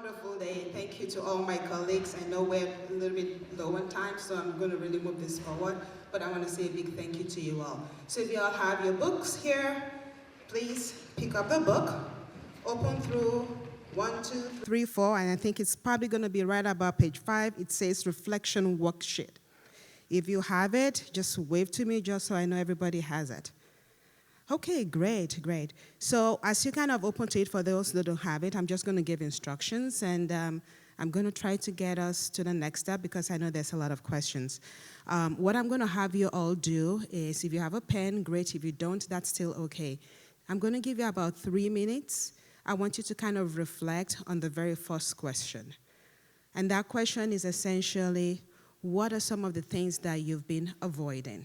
Wonderful day. Thank you to all my colleagues. I know we're a little bit low on time, so I'm going to really move this forward, but I want to say a big thank you to you all. So if you all have your books here, please pick up the book, open through 1, 2, 3, 4, and I think it's probably going to be right about page 5. It says Reflection Worksheet. If you have it, just wave to me just so I know everybody has it. Okay, great. So as you kind of open to it, for those that don't have it, I'm just going to give instructions, and I'm going to try to get us to the next step because I know there's a lot of questions. What I'm going to have you all do is, if you have a pen, great. If you don't, that's still okay. I'm going to give you about 3 minutes. I want you to kind of reflect on the very first question. And that question is essentially, what are some of the things that you've been avoiding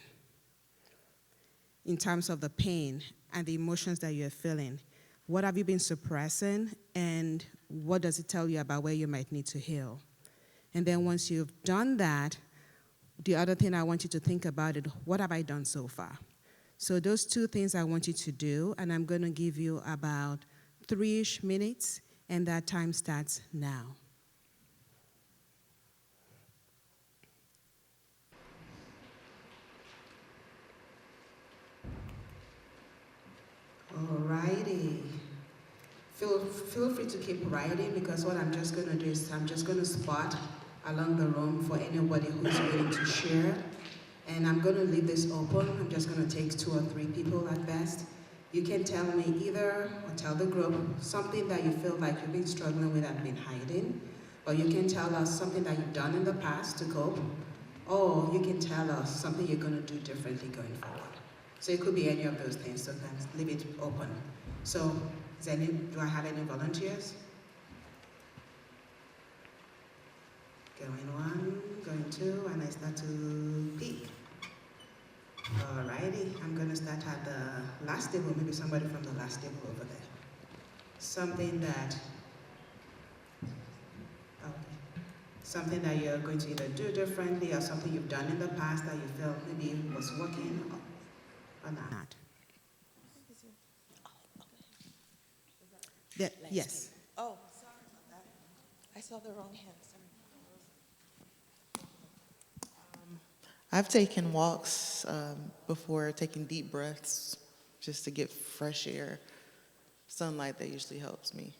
in terms of the pain and the emotions that you're feeling? What have you been suppressing, and what does it tell you about where you might need to heal? And then once you've done that, the other thing I want you to think about is, what have I done so far? So those 2 things I want you to do, and I'm going to give you about 3-ish minutes, and that time starts now. Alrighty. Feel free to keep writing, because what I'm just going to do is I'm just going to spot along the room for anybody who's willing to share. And I'm going to leave this open. I'm just going to take 2 or 3 people at best. You can tell me either, or tell the group, something that you feel like you've been struggling with and been hiding. Or you can tell us something that you've done in the past to cope. Or you can tell us something you're going to do differently going forward. So it could be any of those things, so let's leave it open. So, do I have any volunteers? Going 1, going 2, and I start to peek. Alrighty, I'm gonna start at the last table, maybe somebody from the last table over there. Something that you're going to either do differently, or something you've done in the past that you felt maybe was working or not. Yes. Oh, sorry about that. I saw the wrong hand. Sorry. I've taken walks before, taking deep breaths just to get fresh air. Sunlight, that usually helps me.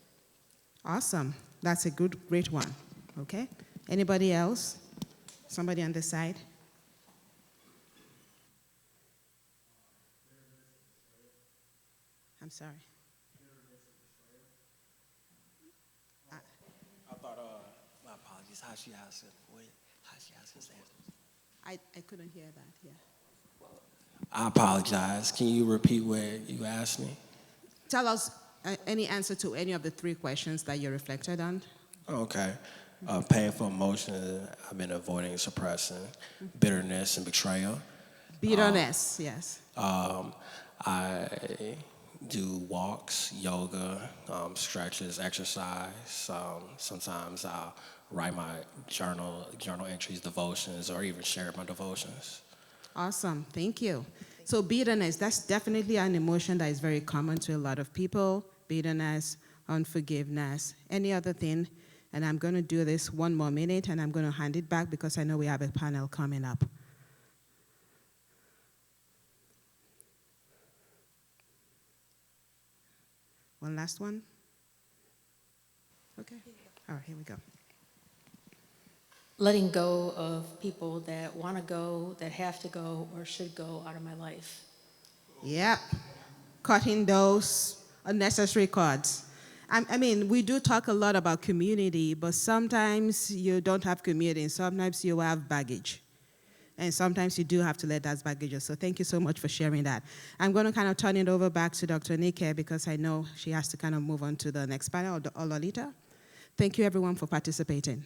Awesome. That's a great one. Okay. Anybody else? Somebody on this side? I'm sorry. I thought, my apologies, how she asked his answer. I couldn't hear that, yeah. I apologize. Can you repeat what you asked me? Tell us any answer to any of the 3 questions that you reflected on. Okay. Painful emotions I've been avoiding, suppressing, bitterness and betrayal. Bitterness, yes. I do walks, yoga, stretches, exercise. Sometimes I'll write my journal entries, devotions, or even share my devotions. Awesome, thank you. So bitterness, that's definitely an emotion that is very common to a lot of people. Bitterness, unforgiveness, any other thing. And I'm going to do this 1 more minute, and I'm going to hand it back because I know we have a panel coming up. One last one? Okay. All right, here we go. Letting go of people that want to go, that have to go, or should go out of my life. Yep. Cutting those unnecessary cords. I mean, we do talk a lot about community, but sometimes you don't have community, and sometimes you have baggage. And sometimes you do have to let that baggage go. So thank you so much for sharing that. I'm going to kind of turn it over back to Dr. Nike because I know she has to kind of move on to the next panel, or Lolita. Thank you, everyone, for participating.